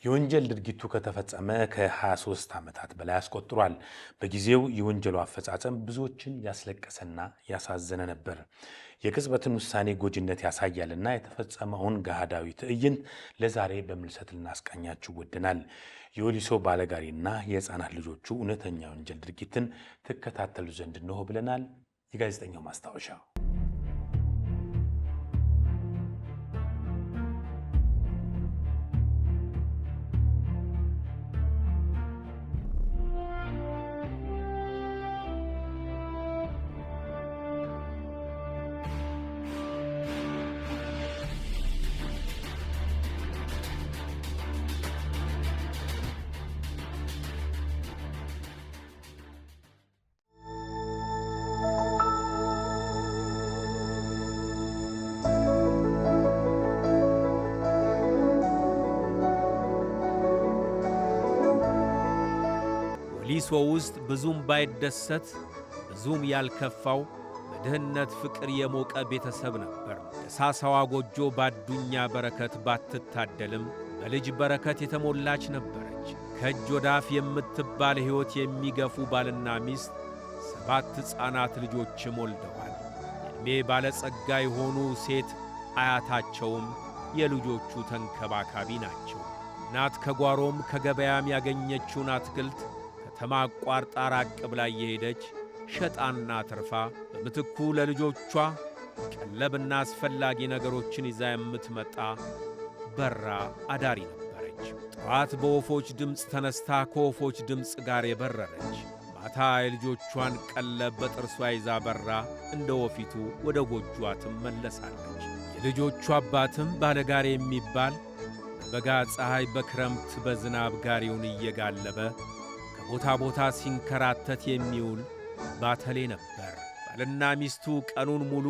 የወንጀል ድርጊቱ ከተፈጸመ ከ23 ዓመታት በላይ አስቆጥሯል። በጊዜው የወንጀሉ አፈጻጸም ብዙዎችን ያስለቀሰና ያሳዘነ ነበር። የቅጽበትን ውሳኔ ጎጂነት ያሳያልና የተፈጸመውን ገሃዳዊ ትዕይንት ለዛሬ በምልሰት ልናስቃኛችሁ ወደናል። የወሊሶ ባለጋሪና የሕፃናት ልጆቹ እውነተኛ ወንጀል ድርጊትን ትከታተሉ ዘንድ ነው ብለናል። የጋዜጠኛው ማስታወሻ ወሊሶ ውስጥ ብዙም ባይደሰት ብዙም ያልከፋው በድህነት ፍቅር የሞቀ ቤተሰብ ነበር። የሳሳዋ ጎጆ ባዱኛ በረከት ባትታደልም በልጅ በረከት የተሞላች ነበረች። ከእጅ ወዳፍ የምትባል ሕይወት የሚገፉ ባልና ሚስት 7 ሕፃናት ልጆችም ወልደዋል። የዕድሜ ባለጸጋ የሆኑ ሴት አያታቸውም የልጆቹ ተንከባካቢ ናቸው። እናት ከጓሮም ከገበያም ያገኘችውን አትክልት ከተማ አቋርጣ ራቅ ብላ እየሄደች ሸጣና ትርፋ በምትኩ ለልጆቿ ቀለብና አስፈላጊ ነገሮችን ይዛ የምትመጣ በራ አዳሪ ነበረች። ጠዋት በወፎች ድምፅ ተነስታ ከወፎች ድምፅ ጋር የበረረች፣ ማታ የልጆቿን ቀለብ በጥርሷ ይዛ በራ እንደ ወፊቱ ወደ ጎጇ ትመለሳለች። የልጆቹ አባትም ባለጋሪ የሚባል በበጋ ፀሐይ በክረምት በዝናብ ጋሪውን እየጋለበ ከቦታ ቦታ ሲንከራተት የሚውል ባተሌ ነበር። ባልና ሚስቱ ቀኑን ሙሉ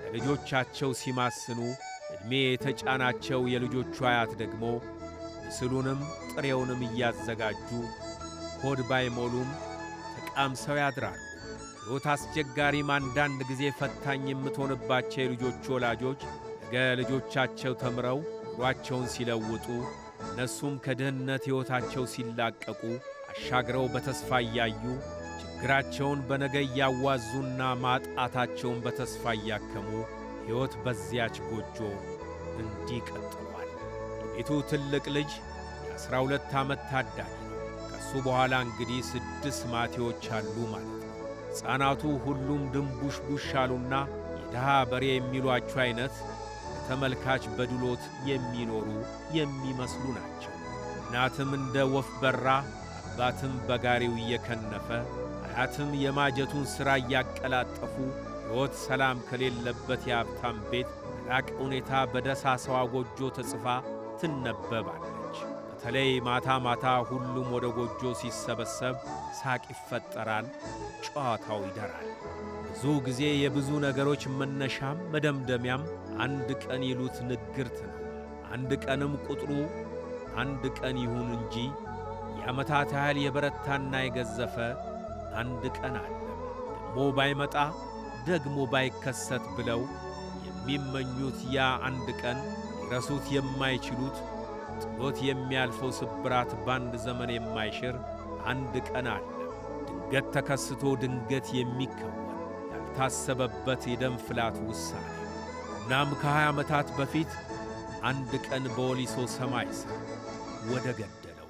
ለልጆቻቸው ሲማስኑ፣ ዕድሜ የተጫናቸው የልጆቹ አያት ደግሞ ምስሉንም ጥሬውንም እያዘጋጁ ሆድ ባይሞሉም ተቃምሰው ያድራሉ። ሕይወት አስቸጋሪም አንዳንድ ጊዜ ፈታኝ የምትሆንባቸው የልጆቹ ወላጆች ነገ ልጆቻቸው ተምረው ኑሯቸውን ሲለውጡ እነሱም ከድህነት ሕይወታቸው ሲላቀቁ አሻግረው በተስፋ እያዩ ችግራቸውን በነገ እያዋዙና ማጣታቸውን በተስፋ እያከሙ ሕይወት በዚያች ጎጆ እንዲህ ቀጥሏል። የቤቱ ትልቅ ልጅ የ12 ዓመት ታዳጊ ነው። ከሱ በኋላ እንግዲህ 6 ማቴዎች አሉ ማለት ነው። ሕፃናቱ ሁሉም ድንቡሽቡሽ አሉና የድሃ በሬ የሚሏቸው አይነት ተመልካች በድሎት የሚኖሩ የሚመስሉ ናቸው። እናትም እንደ ወፍ በራ፣ አባትም በጋሪው እየከነፈ፣ አያትም የማጀቱን ሥራ እያቀላጠፉ ሕይወት ሰላም ከሌለበት የሀብታም ቤት በላቀ ሁኔታ በደሳሳዋ ጎጆ ተጽፋ ትነበባለች። በተለይ ማታ ማታ ሁሉም ወደ ጎጆ ሲሰበሰብ ሳቅ ይፈጠራል፣ ጨዋታው ይደራል። ብዙ ጊዜ የብዙ ነገሮች መነሻም መደምደሚያም አንድ ቀን ይሉት ንግርት ነው። አንድ ቀንም ቁጥሩ አንድ ቀን ይሁን እንጂ የዓመታት ያህል የበረታና የገዘፈ አንድ ቀን አለ። ደሞ ባይመጣ ደግሞ ባይከሰት ብለው የሚመኙት ያ አንድ ቀን ሊረሱት የማይችሉት ጥሎት የሚያልፈው ስብራት በአንድ ዘመን የማይሽር አንድ ቀን አለ። ድንገት ተከስቶ ድንገት የሚከወን ያልታሰበበት የደም ፍላት ውሳኔ። እናም ከ20 ዓመታት በፊት አንድ ቀን በወሊሶ ሰማይ ስር ወደ ገደለው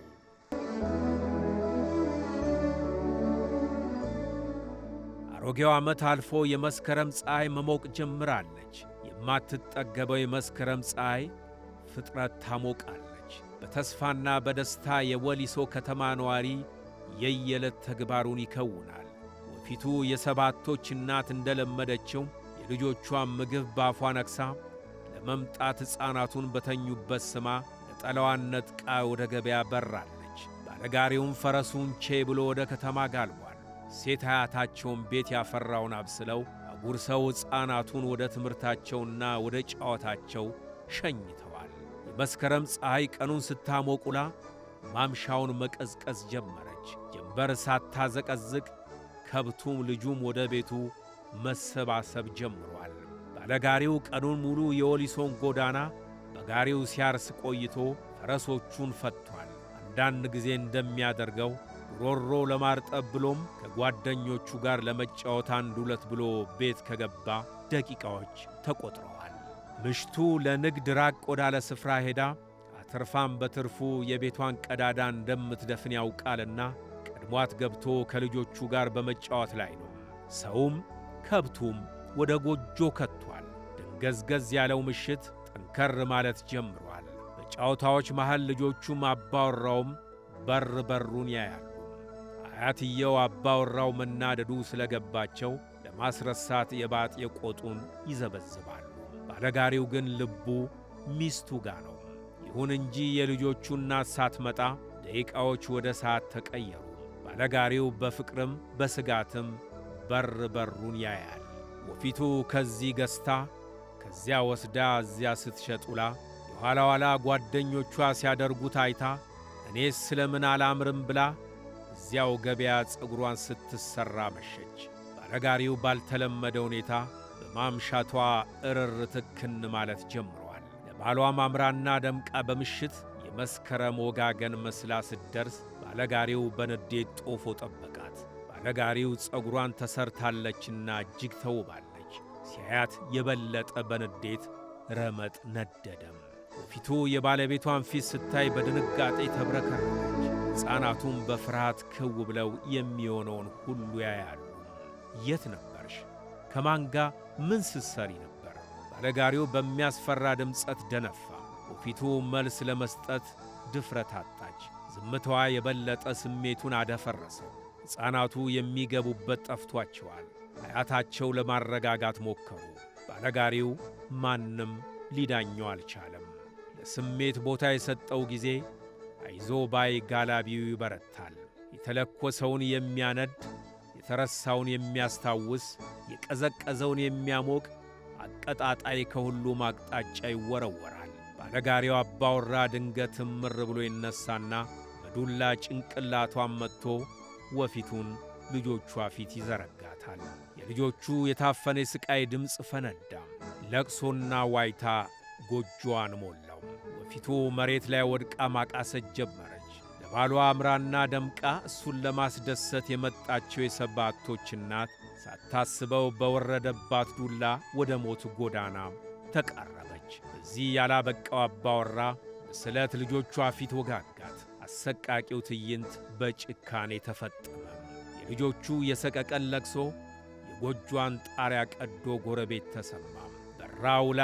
አሮጌው ዓመት አልፎ የመስከረም ፀሐይ መሞቅ ጀምራለች። የማትጠገበው የመስከረም ፀሐይ ፍጥረት ታሞቃለች። በተስፋና በደስታ የወሊሶ ከተማ ነዋሪ የየዕለት ተግባሩን ይከውናል። ወፊቱ የሰባቶች እናት እንደለመደችው የልጆቿን ምግብ ባፏ ነክሳ ለመምጣት ሕፃናቱን በተኙበት ስማ ነጠላዋን ነጥቃ ወደ ገበያ በራለች። ባለጋሪውም ፈረሱን ቼ ብሎ ወደ ከተማ ጋልቧል። ሴት አያታቸውን ቤት ያፈራውን አብስለው አጉርሰው ሕፃናቱን ወደ ትምህርታቸውና ወደ ጨዋታቸው ሸኝተዋል። የመስከረም ፀሐይ ቀኑን ስታሞቁላ ማምሻውን መቀዝቀዝ ጀመረች። ጀንበር ሳታዘቀዝቅ ከብቱም ልጁም ወደ ቤቱ መሰባሰብ ጀምሯል። ባለጋሪው ቀኑን ሙሉ የወሊሶን ጎዳና በጋሪው ሲያርስ ቆይቶ ፈረሶቹን ፈቷል። አንዳንድ ጊዜ እንደሚያደርገው ሮሮ ለማርጠብ ብሎም ከጓደኞቹ ጋር ለመጫወት አንድ ሁለት ብሎ ቤት ከገባ ደቂቃዎች ተቆጥረዋል። ምሽቱ ለንግድ ራቅ ወዳለ ስፍራ ሄዳ አትርፋም በትርፉ የቤቷን ቀዳዳ እንደምትደፍን ያውቃልና ቀድሟት ገብቶ ከልጆቹ ጋር በመጫወት ላይ ነው። ሰውም ከብቱም ወደ ጎጆ ከቷል። ድንገዝገዝ ያለው ምሽት ጠንከር ማለት ጀምሯል። በጨዋታዎች መሃል ልጆቹም አባወራውም በሩን ያያሉ። አያትየው አባወራው መናደዱ ስለገባቸው ለማስረሳት የባጤ ቆጡን ይዘበዝባሉ። ባለጋሪው ግን ልቡ ሚስቱ ጋር ነው። ይሁን እንጂ የልጆቹ እናት ሳትመጣ ደቂቃዎች ወደ ሰዓት ተቀየሩ። ባለጋሪው በፍቅርም በስጋትም በሩን ያያል። ወፊቱ ከዚህ ገዝታ ከዚያ ወስዳ እዚያ ስትሸጡላ የኋላ ኋላ ጓደኞቿ ሲያደርጉት አይታ እኔስ ስለምን አላምርም ብላ እዚያው ገበያ ፀጉሯን ስትሰራ መሸች። ባለጋሪው ባልተለመደ ሁኔታ በማምሻቷ እርር ትክን ማለት ጀምሯል። ለባሏ ማምራና ደምቃ በምሽት የመስከረም ወጋገን መስላ ስትደርስ ባለጋሪው በንዴት ጦፎ ጠበቃት። ባለጋሪው ፀጉሯን ተሰርታለችና እጅግ ተውባለች። ሲያያት የበለጠ በንዴት ረመጥ ነደደም። ወፊቱ የባለቤቷን ፊት ስታይ በድንጋጤ ተብረከረከች። ሕፃናቱም በፍርሃት ክው ብለው የሚሆነውን ሁሉ ያያሉ። የት ነበርሽ? ከማን ጋር ምን ስትሰሪ ነበር? ባለጋሪው በሚያስፈራ ድምፀት ደነፋ። ወፊቱ መልስ ለመስጠት ድፍረት አጣች። ዝምታዋ የበለጠ ስሜቱን አደፈረሰው። ሕፃናቱ የሚገቡበት ጠፍቷቸዋል። አያታቸው ለማረጋጋት ሞከሩ። ባለጋሪው ማንም ሊዳኘው አልቻለም። ለስሜት ቦታ የሰጠው ጊዜ አይዞ ባይ ጋላቢው ይበረታል። የተለኮሰውን የሚያነድ፣ የተረሳውን የሚያስታውስ፣ የቀዘቀዘውን የሚያሞቅ አቀጣጣይ ከሁሉም አቅጣጫ ይወረወራል። ባለጋሪው አባወራ ድንገት እምር ብሎ ይነሳና በዱላ ጭንቅላቷን መጥቶ ወፊቱን ልጆቿ ፊት ይዘረጋታል። የልጆቹ የታፈነ ስቃይ ድምፅ ፈነዳ። ለቅሶና ዋይታ ጎጆዋን ሞላው። ወፊቱ መሬት ላይ ወድቃ ማቃሰት ጀመረች። ለባሏ አምራና ደምቃ እሱን ለማስደሰት የመጣቸው የሰባቶች እናት ሳታስበው በወረደባት ዱላ ወደ ሞት ጎዳና ተቃረበች። በዚህ ያላበቃው አባወራ በስለት ልጆቿ ፊት ወጋጋት። አሰቃቂው ትዕይንት በጭካኔ ተፈጸመ። የልጆቹ የሰቀቀን ለቅሶ የጎጇን ጣሪያ ቀዶ ጎረቤት ተሰማ። በራውላ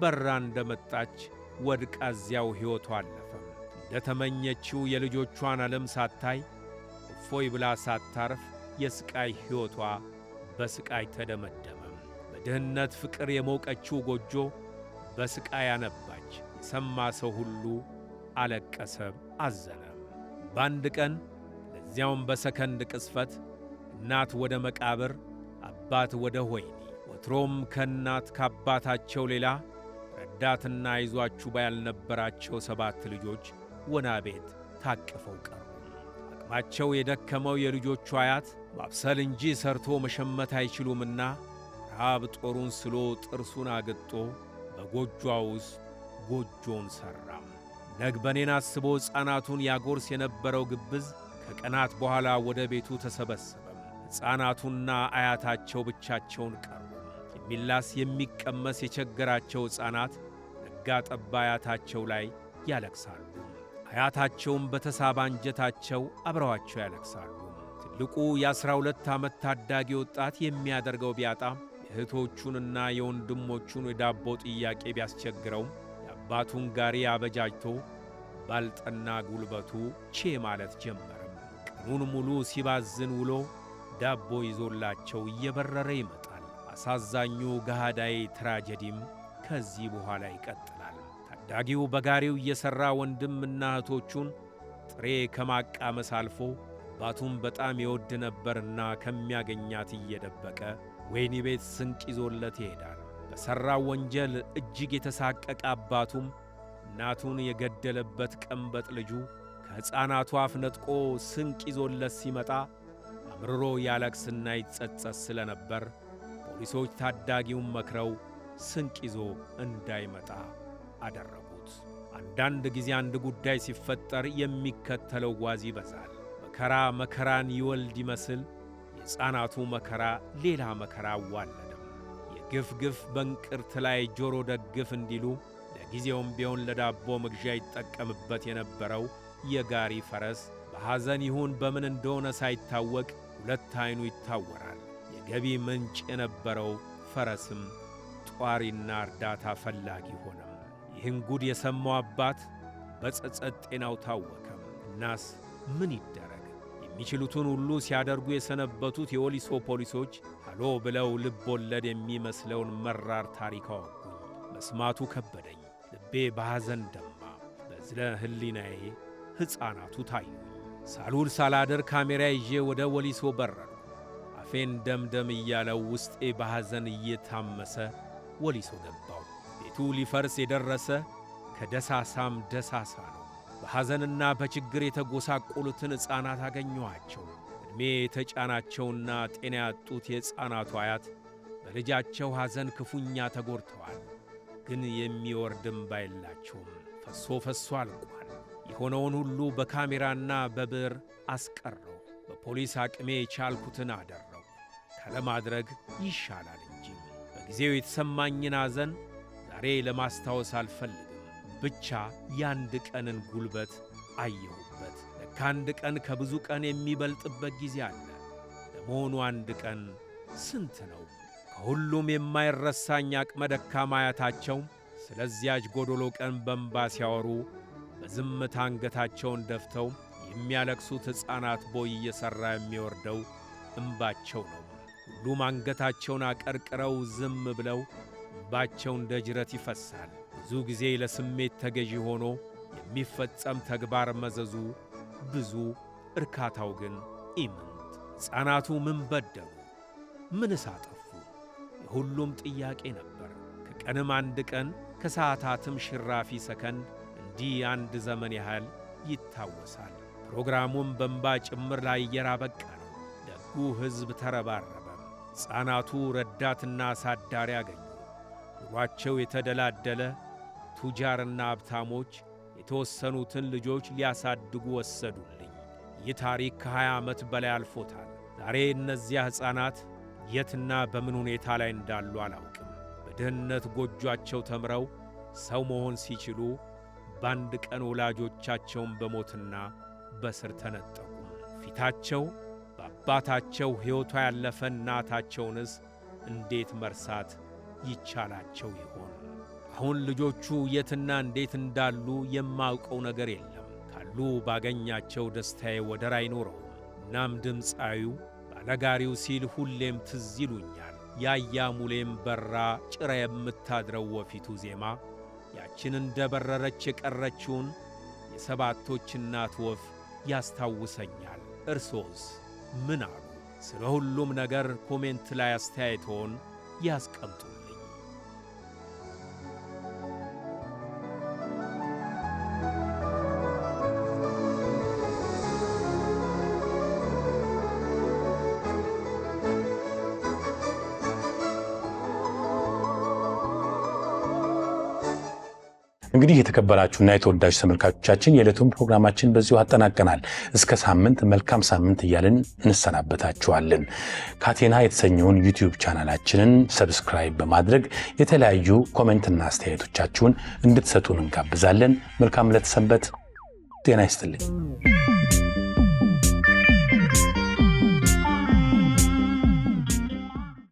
በራ እንደመጣች ወድቃ እዚያው ሕይወቷ አለፈም። እንደተመኘችው የልጆቿን ዓለም ሳታይ እፎይ ብላ ሳታርፍ የስቃይ ሕይወቷ በስቃይ ተደመደመ። በድህነት ፍቅር የሞቀችው ጎጆ በስቃይ አነባች። የሰማ ሰው ሁሉ አለቀሰ፣ አዘነ። በአንድ ቀን ለዚያውም በሰከንድ ቅጽበት እናት ወደ መቃብር፣ አባት ወደ ወህኒ። ወትሮም ከእናት ከአባታቸው ሌላ ረዳትና አይዟችሁ ባያልነበራቸው 7 ልጆች ወና ቤት ታቅፈው ቀሩ። አቅማቸው የደከመው የልጆቹ አያት ማብሰል እንጂ ሰርቶ መሸመት አይችሉምና ረሃብ ጦሩን ስሎ ጥርሱን አግጦ በጎጇ ውስጥ ጎጆን ሠራም። ነግበኔን አስቦ ሕፃናቱን ያጎርስ የነበረው ግብዝ ከቀናት በኋላ ወደ ቤቱ ተሰበሰበም። ሕፃናቱና አያታቸው ብቻቸውን ቀሩ። የሚላስ የሚቀመስ የቸገራቸው ሕፃናት ነጋ ጠባ አያታቸው ላይ ያለቅሳሉ። አያታቸውም በተሳባ አንጀታቸው አብረዋቸው ያለቅሳሉ። ትልቁ የ12 ዓመት ታዳጊ ወጣት የሚያደርገው ቢያጣ የእህቶቹንና የወንድሞቹን የዳቦ ጥያቄ ቢያስቸግረውም የአባቱን ጋሪ አበጃጅቶ ባልጠና ጉልበቱ ቼ ማለት ጀመረም። ቀኑን ሙሉ ሲባዝን ውሎ ዳቦ ይዞላቸው እየበረረ ይመጣል። አሳዛኙ ገሃዳዊ ትራጀዲም ከዚህ በኋላ ይቀጥላል። ታዳጊው በጋሪው እየሠራ ወንድምና እህቶቹን ጥሬ ከማቃመስ አልፎ አባቱን በጣም ይወድ ነበርና ከሚያገኛት እየደበቀ ወህኒ ቤት ስንቅ ይዞለት ይሄዳል። በሠራው ወንጀል እጅግ የተሳቀቀ አባቱም እናቱን የገደለበት ቀንበጥ ልጁ ከሕፃናቱ አፍ ነጥቆ ስንቅ ይዞለት ሲመጣ አምርሮ ያለቅስና ይጸጸት ስለነበር ፖሊሶች ታዳጊውን መክረው ስንቅ ይዞ እንዳይመጣ አደረጉት። አንዳንድ ጊዜ አንድ ጉዳይ ሲፈጠር የሚከተለው ጓዝ ይበዛል። መከራ መከራን ይወልድ ይመስል የሕፃናቱ መከራ ሌላ መከራ አዋለደም። የግፍ ግፍ በእንቅርት ላይ ጆሮ ደግፍ እንዲሉ ለጊዜውም ቢሆን ለዳቦ መግዣ ይጠቀምበት የነበረው የጋሪ ፈረስ በሐዘን ይሁን በምን እንደሆነ ሳይታወቅ ሁለት ዓይኑ ይታወራል። የገቢ ምንጭ የነበረው ፈረስም ጧሪና እርዳታ ፈላጊ ሆነም። ይህን ጉድ የሰማው አባት በጸጸት ጤናው ታወከም። እናስ ምን ይደረግ? የሚችሉትን ሁሉ ሲያደርጉ የሰነበቱት የወሊሶ ፖሊሶች ሃሎ ብለው ልብ ወለድ የሚመስለውን መራር ታሪክ አወጉኝ። መስማቱ ከበደኝ። ልቤ በሐዘን ደማ። በዝለ ሕሊናዬ ሕፃናቱ ታዩኝ። ሳልውል ሳላድር ካሜራ ይዤ ወደ ወሊሶ በረርኩ። አፌን ደምደም እያለው ውስጤ በሐዘን እየታመሰ ወሊሶ ገባው። ቤቱ ሊፈርስ የደረሰ ከደሳሳም ደሳሳ ነው። በሐዘንና በችግር የተጎሳቆሉትን ሕፃናት አገኘኋቸው። ዕድሜ የተጫናቸውና ጤና ያጡት የሕፃናቱ አያት በልጃቸው ሐዘን ክፉኛ ተጎድተዋል። ግን የሚወርድም ባይላቸውም ፈሶ ፈሶ አልቋል። የሆነውን ሁሉ በካሜራና በብዕር አስቀረው። በፖሊስ አቅሜ የቻልኩትን አደረው። ካለማድረግ ይሻላል እንጂ በጊዜው የተሰማኝን ሐዘን ዛሬ ለማስታወስ አልፈልግም። ብቻ የአንድ ቀንን ጉልበት አየሁበት። ለካ አንድ ቀን ከብዙ ቀን የሚበልጥበት ጊዜ አለ። ለመሆኑ አንድ ቀን ስንት ነው? ከሁሉም የማይረሳኝ አቅመ ደካማ አያታቸው ስለዚያች ጎዶሎ ቀን በእንባ ሲያወሩ በዝምታ አንገታቸውን ደፍተው የሚያለቅሱት ሕፃናት ቦይ እየሠራ የሚወርደው እምባቸው ነው። ሁሉም አንገታቸውን አቀርቅረው ዝም ብለው እምባቸው እንደ ጅረት ይፈሳል። ብዙ ጊዜ ለስሜት ተገዢ ሆኖ የሚፈጸም ተግባር መዘዙ ብዙ፣ እርካታው ግን ኢምንት። ሕፃናቱ ምን በደሉ? ምንስ አጠፉ? የሁሉም ጥያቄ ነበር። ከቀንም አንድ ቀን ከሰዓታትም ሽራፊ ሰከንድ እንዲህ አንድ ዘመን ያህል ይታወሳል። ፕሮግራሙም በእንባ ጭምር ለአየር አበቃ ነው። ደጉ ሕዝብ ተረባረበ። ሕፃናቱ ረዳትና አሳዳሪ አገኙ። ኑሯቸው የተደላደለ ቱጃርና ሀብታሞች የተወሰኑትን ልጆች ሊያሳድጉ ወሰዱልኝ። ይህ ታሪክ ከ20 ዓመት በላይ አልፎታል። ዛሬ እነዚያ ሕፃናት የትና በምን ሁኔታ ላይ እንዳሉ አላውቅም። በድህነት ጎጇቸው ተምረው ሰው መሆን ሲችሉ በአንድ ቀን ወላጆቻቸውን በሞትና በስር ተነጠቁ። ፊታቸው በአባታቸው ሕይወቷ ያለፈ እናታቸውንስ እንዴት መርሳት ይቻላቸው ይሆን? አሁን ልጆቹ የትና እንዴት እንዳሉ የማውቀው ነገር የለም። ካሉ ባገኛቸው ደስታዬ ወደር አይኖረውም። እናም ድምፃዊው ባለጋሪው ሲል ሁሌም ትዝ ይሉኛል። ያያሙሌም በራ ጭራ የምታድረው ወፊቱ ዜማ ያችን እንደ በረረች የቀረችውን የሰባቶች እናት ወፍ ያስታውሰኛል። እርሶስ ምን አሉ? ስለ ሁሉም ነገር ኮሜንት ላይ አስተያየቶን ያስቀምጡልኝ። እንግዲህ የተከበራችሁና የተወዳጅ ተመልካቾቻችን የዕለቱን ፕሮግራማችን በዚሁ አጠናቀናል። እስከ ሳምንት መልካም ሳምንት እያልን እንሰናበታችኋለን። ካቴና የተሰኘውን ዩቲዩብ ቻናላችንን ሰብስክራይብ በማድረግ የተለያዩ ኮሜንትና አስተያየቶቻችሁን እንድትሰጡን እንጋብዛለን። መልካም ዕለት ሰንበት። ጤና ይስጥልኝ።